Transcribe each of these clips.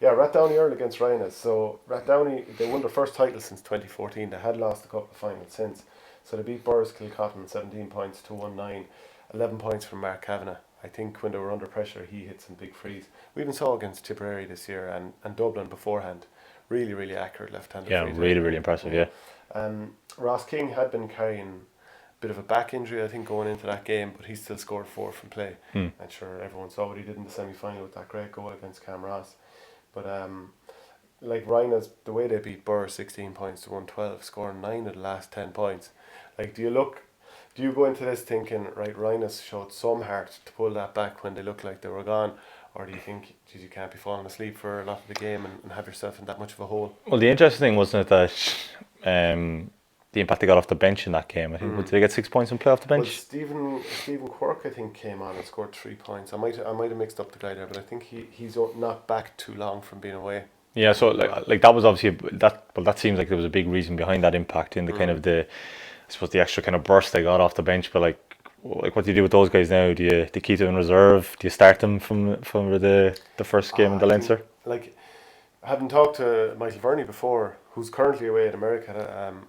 Yeah, Rathdowney-Errill against Rynagh. So Rathdowney, they won their first title since 2014. They had lost a couple of finals since. So they beat Kilcotton 17 points to 1-9, 11 points from Mark Kavanagh. I think when they were under pressure, he hit some big frees. We even saw against Tipperary this year and Dublin beforehand. Really, really accurate left-handed frees. Really, really impressive, yeah. Ross King had been carrying a bit of a back injury, I think, going into that game, but he still scored 4 from play. I'm sure everyone saw what he did in the semi-final with that great goal against Cam Ross. But like Ryan's, the way they beat Burr 16 points to 112, scoring 9 of the last 10 points. Like, do you go into this thinking, right, Ryan's showed some heart to pull that back when they looked like they were gone, or do you think, geez, you can't be falling asleep for a lot of the game and have yourself in that much of a hole? Well, the interesting thing wasn't it that the impact they got off the bench in that game. I think did they get 6 points in play off the bench? Well, Stephen Quirk, I think, came on and scored 3 points. I might have mixed up the guy there, but I think he's not back too long from being away. Yeah, so like that was obviously that seems like there was a big reason behind that impact in the kind of the, I suppose, the extra kind of burst they got off the bench. But like what do you do with those guys now? Do you keep them in reserve? Do you start them from the first game in the Leinster? Like, having talked to Michael Verney before, who's currently away in America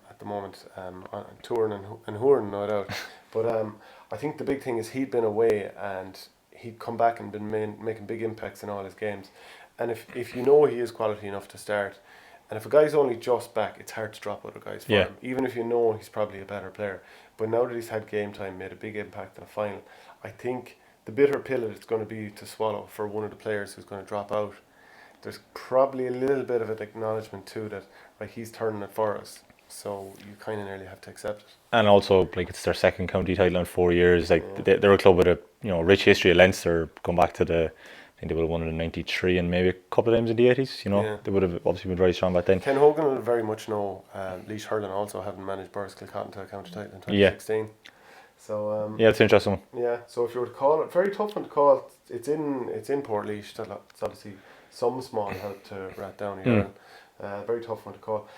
at the moment, on touring and hooring, no doubt. But I think the big thing is he'd been away and he'd come back and been making big impacts in all his games. And if you know he is quality enough to start, and if a guy's only just back, it's hard to drop other guys for him, even if you know he's probably a better player. But now that he's had game time, made a big impact in a final, I think the bitter pill that it's going to be to swallow for one of the players who's going to drop out, there's probably a little bit of an acknowledgement too that, right, he's turning it for us. So you kind of nearly have to accept it. And also, like, it's their second county title in 4 years. Like, they're a club with a rich history of Leinster, going back to I think they would have won it in '93 and maybe a couple of times in the '80s. They would have obviously been very strong back then. Ken Hogan will very much know. Laois Hurlin also having managed Kilcotton to a county title in 2016. So it's interesting. Yeah, so if you were to call it, very tough one to call. It's in Portlaoise. It's obviously some small help to Rathdowney-Errill. Very tough one to call.